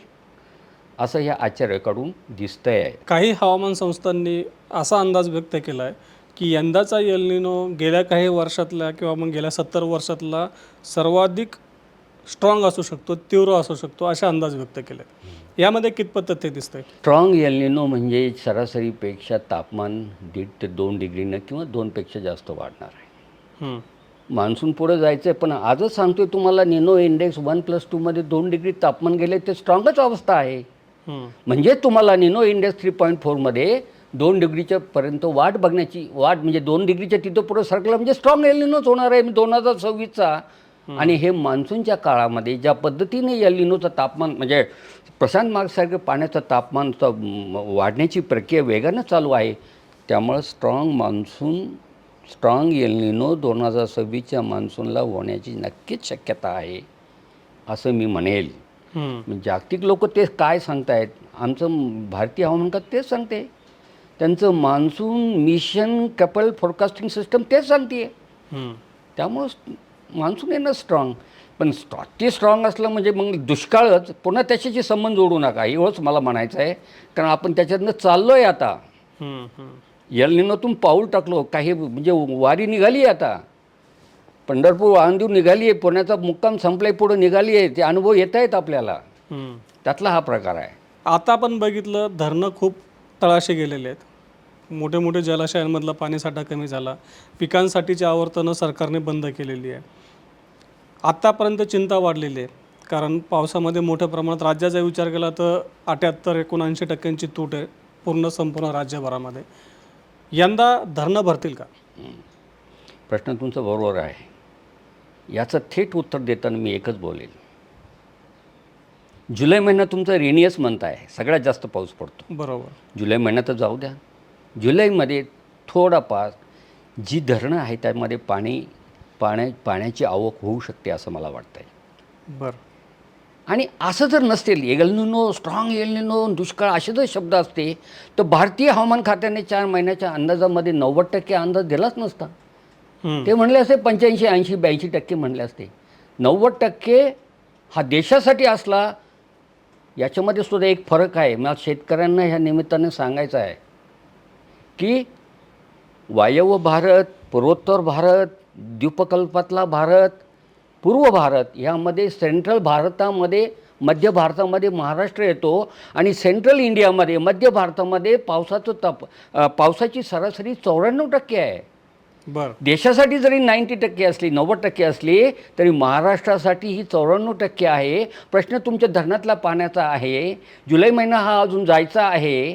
असं ह्या आचार्याकडून दिसतंय आहे. काही हवामान संस्थांनी असा अंदाज व्यक्त केला आहे की यंदाचा एल-निनो गेल्या काही वर्षातला किंवा मग गेल्या 70 वर्षातला सर्वाधिक स्ट्रॉंग असू शकतो, तीव्र असू शकतो, असे अंदाज व्यक्त केले. यामध्ये कितपत तथ्य दिसतंय? स्ट्रॉंग एल-निनो म्हणजे सरासरीपेक्षा तापमान 1.5 ते 2 डिग्रीनं किंवा 2पेक्षा जास्त वाढणार आहे. मान्सून पुढे जायचं आहे, पण आजच सांगतोय तुम्हाला, निनो इंडेक्स 1+2मध्ये 2 डिग्री तापमान गेले, ते स्ट्रॉंगच अवस्था आहे. म्हणजे तुम्हाला निनो इंडेक्स 3.4मध्ये 2 डिग्रीच्या पर्यंत वाढ बघण्याची म्हणजे 2 डिग्रीच्या तिथं पुढे सरकलं म्हणजे स्ट्रॉंग एल-निनोच होणार आहे 2026चा. आणि हे मान्सूनच्या काळामध्ये ज्या पद्धतीने एल-निनोचं तापमान म्हणजे प्रशांत महासागर पाण्याचं तापमान वाढण्याची प्रक्रिया वेगानं चालू आहे, त्यामुळं स्ट्रॉंग एल-निनो 2026च्या मान्सूनला होण्याची नक्कीच शक्यता आहे असं मी म्हणेल. जागतिक लोक ते काय सांगतायत, आमचं भारतीय हवामान खातं तेच सांगते, त्यांचं monsoon mission couple forecasting system तेच सांगते. त्यामुळं मान्सून येणं स्ट्रॉंग, पण ते स्ट्रॉंग असलं म्हणजे मग दुष्काळच, पुन्हा त्याच्याशी संबंध जोडू नका एवढंच मला म्हणायचं आहे. कारण आपण त्याच्यातनं चाललो आहे आता. एल-निनोतून पाऊल टाकलो, काही म्हणजे वारी निघाली आहे आता, पंढरपूर आळंदीवर निघाली आहे, पुण्याचा मुक्काम संपलाय, पुढं निघाली आहे, ते अनुभव येत आहेत आपल्याला. त्यातला हा प्रकार आहे. आता आपण बघितलं धरणं खूप तळाशी गेलेले आहेत, मोठे मोठे जलाशयांमधला पाणीसाठा कमी झाला, पिकांसाठीची आवर्तनं सरकारने बंद केलेली आहे. आत्तापर्यंत चिंता वाढलेली आहे. कारण पावसामध्ये मोठ्या प्रमाणात राज्याचा विचार केला तर 78-79% तूट आहे पूर्ण संपूर्ण राज्यभरामध्ये. यंदा धरणं भरतील का? प्रश्न तुमचा बरोबर आहे. याचं थेट उत्तर देताना मी एकच बोलेल. जुलै महिना तुमचा रेनियस मंथ आहे, सगळ्यात जास्त पाऊस पडतो. बरोबर. जुलै महिना तर जाऊ द्या, जुलैमध्ये थोडाफार जी धरणं आहे त्यामध्ये पाण्याची आवक होऊ शकते असं मला वाटतं आहे. बरं. आणि असं जर नसतील, एलनिनो, स्ट्रॉंग एलनिनो, दुष्काळ असे जर शब्द असते तर भारतीय हवामान खात्याने 4 महिन्याच्या अंदाजामध्ये 90% अंदाज दिलाच नसता. ते म्हणले असते 85, 80, 82% म्हणले असते. 90% हा देशासाठी असला. याच्यामध्ये सुद्धा एक फरक आहे. मला शेतकऱ्यांना ह्या निमित्ताने सांगायचं आहे की वायव्य भारत, पूर्वोत्तर भारत, द्वीपकल्पातला भारत, पूर्व भारत यामध्ये सेंट्रल भारतामध्ये, मध्य भारतामध्ये महाराष्ट्र येतो आणि सेंट्रल इंडियामध्ये, मध्य भारतामध्ये पावसाची सरासरी 94% आहे. बरं. देशासाठी जरी 90% असली, 90% असली तरी महाराष्ट्रासाठी ही 94% आहे. प्रश्न तुमच्या धरणातला पाण्याचा आहे. जुलै महिना हा अजून जायचा आहे.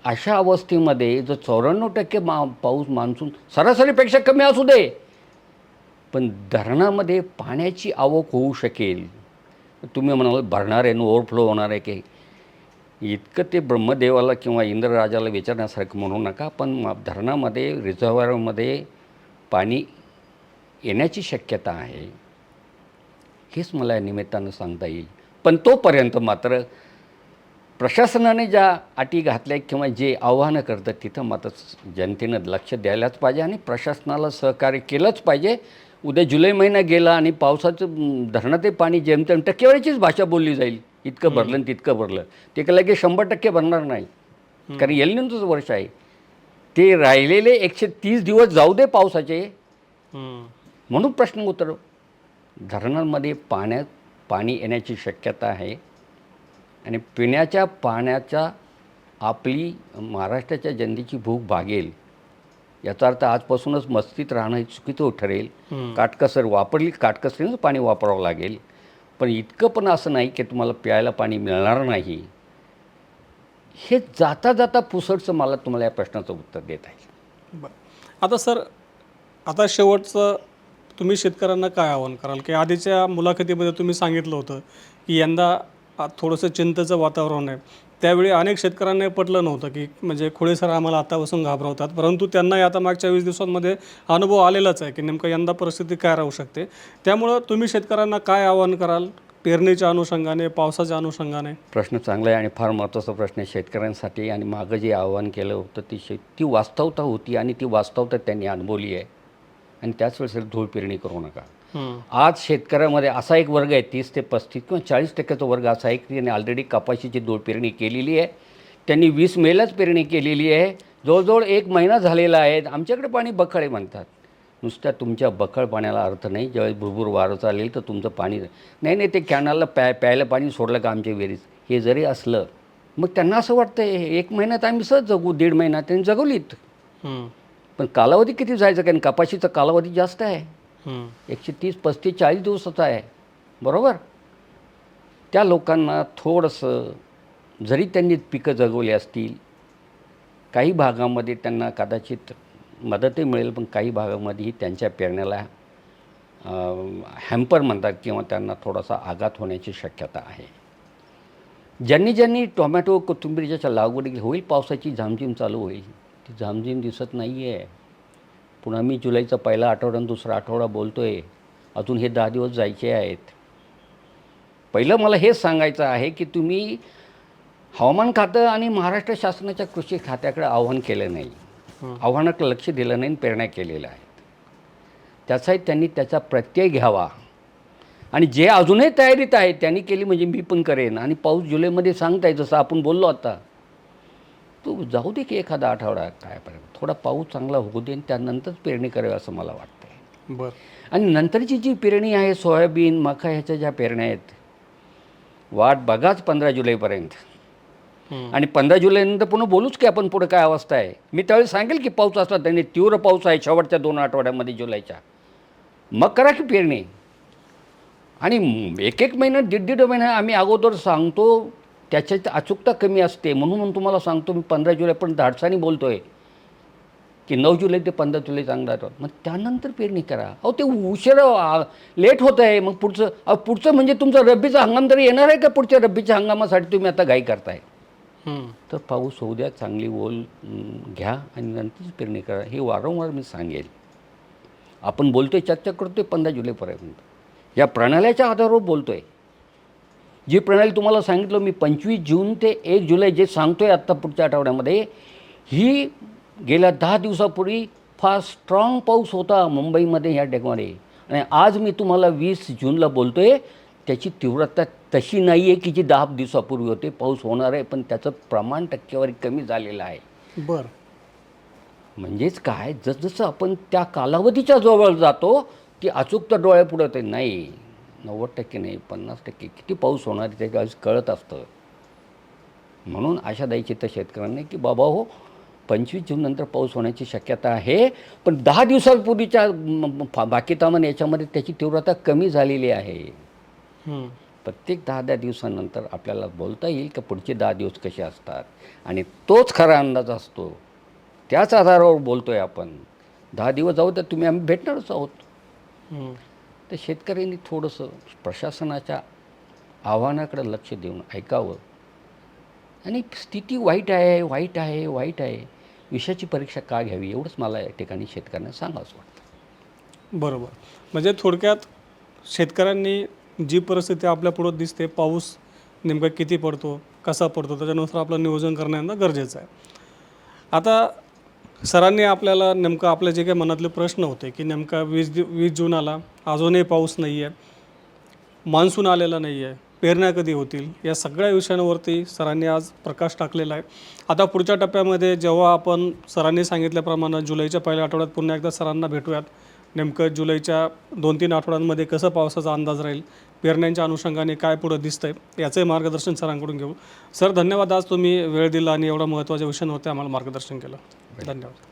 अशा अवस्थेमध्ये जर 94% पाऊस मान्सून सरासरीपेक्षा कमी असू दे, पण धरणामध्ये पाण्याची आवक होऊ शकेल. तुम्ही म्हणाल भरणार आहे, ओव्हरफ्लो होणार आहे की, इतकं ते ब्रह्मदेवाला किंवा इंद्रराजाला विचारण्यासारखं म्हणू नका. पण धरणामध्ये, रिझर्व्हायरमध्ये पाणी येण्याची शक्यता आहे, हेच मला या निमित्तानं सांगता येईल. पण तोपर्यंत मात्र प्रशासनाने ज्या अटी घातल्या किंवा जे आव्हानं करतात तिथं मात्र जनतेनं लक्ष द्यायलाच पाहिजे आणि प्रशासनाला सहकार्य केलंच पाहिजे. उद्या जुलै महिना गेला आणि पावसाचं धरणाचे पाणी जेमतेम टक्केवारीचीच भाषा बोलली जाईल. इतकं भरलं आणि तितकं भरलं, ते का लगेच 100% भरणार नाही. कारण एलनिनोचं वर्ष आहे. ते राहिलेले 130 दिवस जाऊ दे पावसाचे. म्हणून प्रश्न उत्तर, धरणांमध्ये पाणी येण्याची शक्यता आहे आणि पिण्याच्या पाण्याचा आपली महाराष्ट्राच्या जनतेची भूक भागेल. याचा अर्थ आजपासूनच मस्तीत राहणं हे चुकीचं ठरेल. काटकसरीनं पाणी वापरावं लागेल. पण इतकं पण असं नाही की तुम्हाला प्यायला पाणी मिळणार नाही. हे जाता जाता पुसटचं मला तुम्हाला या प्रश्नाचं उत्तर देत आहे. बरं. आता सर, आता शेवटचं तुम्ही शेतकऱ्यांना काय आवाहन कराल की आधीच्या मुलाखतीमध्ये तुम्ही सांगितलं होतं की यंदा थोडंसं चिंतेचं वातावरण आहे. त्यावेळी अनेक शेतकऱ्यांना पटलं नव्हतं की म्हणजे खोडे सर आम्हाला आतापासून घाबरवतात, परंतु त्यांनाही आता मागच्या 20 दिवसांमध्ये अनुभव आलेलाच आहे की नेमकं यंदा परिस्थिती काय राहू शकते. त्यामुळं तुम्ही शेतकऱ्यांना काय आवाहन कराल पेरणीच्या अनुषंगाने, पावसाच्या अनुषंगाने? प्रश्न चांगला आहे आणि फार महत्त्वाचा प्रश्न आहे शेतकऱ्यांसाठी. आणि मागं जे आव्हान केलं होतं ती वास्तवता होती आणि ती वास्तवता त्यांनी अनुभवली आहे. आणि त्याच वेळेस धूळ पेरणी करू नका. आज शेतकऱ्यामध्ये असा एक वर्ग आहे, 30 ते 35 किंवा 40% वर्ग असा आहे की त्यांनी ऑलरेडी कपाशीची धूळ पेरणी केलेली आहे. त्यांनी 20 मेलाच पेरणी केलेली आहे. जवळजवळ 1 महिना झालेला आहे. आमच्याकडे पाणी बखळ आहे म्हणतात. नुसत्या तुमच्या बखळ पाण्याला अर्थ नाही. ज्यावेळेस भुरभुर वारं चालेल तर तुमचं पाणी नाही ते कॅनलला प्यायला पाणी सोडलं का आमच्या विहिरीत, हे जरी असलं मग त्यांना असं वाटतं 1 महिन्यात आम्ही सहज जगू, 1.5 महिना त्यांनी जगवलीत. पण कालावधी किती जायचं, कारण कपाशीचा कालावधी जास्त आहे. 130, 35, 40 दिवसाचा आहे. बरोबर. त्या लोकांना थोडंसं जरी त्यांनी पिकं जगवली असतील, काही भागामध्ये त्यांना कदाचित मदतही मिळेल, पण काही भागामध्येही त्यांच्या पेरण्याला हॅम्पर म्हणतात किंवा त्यांना थोडासा आघात होण्याची शक्यता आहे. ज्यांनी टोमॅटो, कोथिंबीरच्या लागवडी होईल, पावसाची झामझिम चालू होईल. ती झामझिम दिसत नाही आहे. पुन्हा मी जुलैचा पहिला आठवडा आणि दुसरा आठवडा बोलतो आहे. अजून हे 10 दिवस जायचे आहेत. पहिलं मला हेच सांगायचं आहे की तुम्ही हवामान खातं आणि महाराष्ट्र शासनाच्या कृषी खात्याकडे आव्हान केलं नाही, आव्हानाकडे लक्ष दिलं नाही, पेरण्या केलेल्या आहेत. त्याचाही त्यांनी त्याचा प्रत्यय घ्यावा. आणि जे अजूनही तयारीत आहे त्यांनी केली म्हणजे मी पण करेन. आणि पाऊस जुलैमध्ये सांगताय जसं आपण बोललो आता, तो जाऊ दे की एखादा आठवडा, काय थोडा पाऊस चांगला होऊ दे आणि त्यानंतरच पेरणी करावी असं मला वाटतं. बरं. आणि नंतरची जी पेरणी आहे, सोयाबीन, मका, ह्याच्या ज्या पेरण्या आहेत, वाट बघाच 15 जुलैपर्यंत. आणि 15 जुलैनंतर पुन्हा बोलूच की आपण पुढे काय अवस्था आहे. मी त्यावेळी सांगेल की पाऊस असला, त्यांनी तीव्र पाऊस आहे शेवटच्या 2 आठवड्यामध्ये जुलैच्या, मग करा की पेरणी. आणि एक एक महिना दीड महिना आम्ही अगोदर सांगतो, त्याच्यात अचूकता कमी असते. म्हणून तुम्हाला सांगतो मी 15 जुलै पण धाडसाने बोलतो आहे की 9 जुलै ते 15 जुलै चांगला आहे. मग त्यानंतर पेरणी करा. अहो ते उशिरा लेट होत आहे. मग पुढचं म्हणजे तुमचा रब्बीचा हंगाम तरी येणार आहे का? पुढच्या रब्बीच्या हंगामासाठी तुम्ही आता घाई करताय. तर पाऊस होऊ द्या, चांगली ओल घ्या आणि नंतरच पेरणी करा. हे वारंवार मी सांगेल. आपण बोलतो आहे, चर्चा करतो आहे 15 जुलैपर्यंत. या प्रणाल्याच्या आधारावर बोलतो आहे. जी प्रणाली तुम्हाला सांगितलं मी 25 जून ते 1 जुलै जे सांगतो आहे आत्ता पुढच्या आठवड्यामध्ये, ही गेल्या 10 दिवसापूर्वी फार स्ट्रॉंग पाऊस होता मुंबईमध्ये ह्या ठिकाणी. आणि आज मी तुम्हाला 20 जूनला बोलतो आहे, त्याची तीव्रता तशी नाही आहे की जी 10 दिवसापूर्वी होते. पाऊस होणार आहे, पण त्याचं प्रमाण टक्केवारी कमी झालेलं आहे. बरं. म्हणजेच काय, जसजसं आपण त्या कालावधीच्या जवळ जातो ती अचूकता डोळ्यापुढं ते नाही. 90% नाही, 50% किती पाऊस होणार आहे त्यावेळेस कळत असतं. म्हणून आशा द्यायची तर शेतकऱ्यांनी की बाबा हो, 25 जून नंतर पाऊस होण्याची शक्यता आहे, पण 10 दिवसापूर्वीच्या बाकी तामान याच्यामध्ये त्याची तीव्रता कमी झालेली आहे. प्रत्येक 10-10 दिवसानंतर आपल्याला बोलता येईल की पुढचे 10 दिवस कसे असतात, आणि तोच खरा अंदाज असतो. त्याच आधारावर बोलतो आहे आपण. 10 दिवस जाऊ तर आम्ही भेटणारच आहोत. तर शेतकऱ्यांनी थोडंसं प्रशासनाच्या आव्हानाकडे लक्ष देऊन ऐकावं. आणि स्थिती वाईट आहे, विषयाची परीक्षा का घ्यावी, एवढंच मला या ठिकाणी शेतकऱ्यांना सांगावंसं वाटतं. बरोबर. म्हणजे थोडक्यात शेतकऱ्यांनी जी परिस्थिती आपल्या पुढं दिसते, पाऊस नेमका किती पडतो, कसा पडतो, त्याच्यानुसार आपलं नियोजन करणं गरजेचं आहे. आता सरांनी आपल्याला नेमकं आपले जे काही मनातले प्रश्न होते की नेमका 20 जून आला, अजूनही पाऊस नाही आहे, मान्सून आलेला नाही आहे, पेरण्या कधी होतील, या सगळ्या विषयांवरती सरांनी आज प्रकाश टाकलेला आहे. आता पुढच्या टप्प्यामध्ये जेव्हा आपण सरांनी सांगितल्याप्रमाणे जुलैच्या पहिल्या आठवड्यात पुन्हा एकदा सरांना भेटूयात. नेमकं जुलैच्या 2-3 आठवड्यांमध्ये कसं पावसाचा अंदाज राहील, पेरण्यांच्या अनुषंगाने काय पुढं दिसतंय, याचंही मार्गदर्शन सरांकडून घेऊ. सर धन्यवाद, आज तुम्ही वेळ दिला आणि एवढ्या महत्त्वाच्या विषयांवरती आम्हाला मार्गदर्शन केलं. धन्यवाद.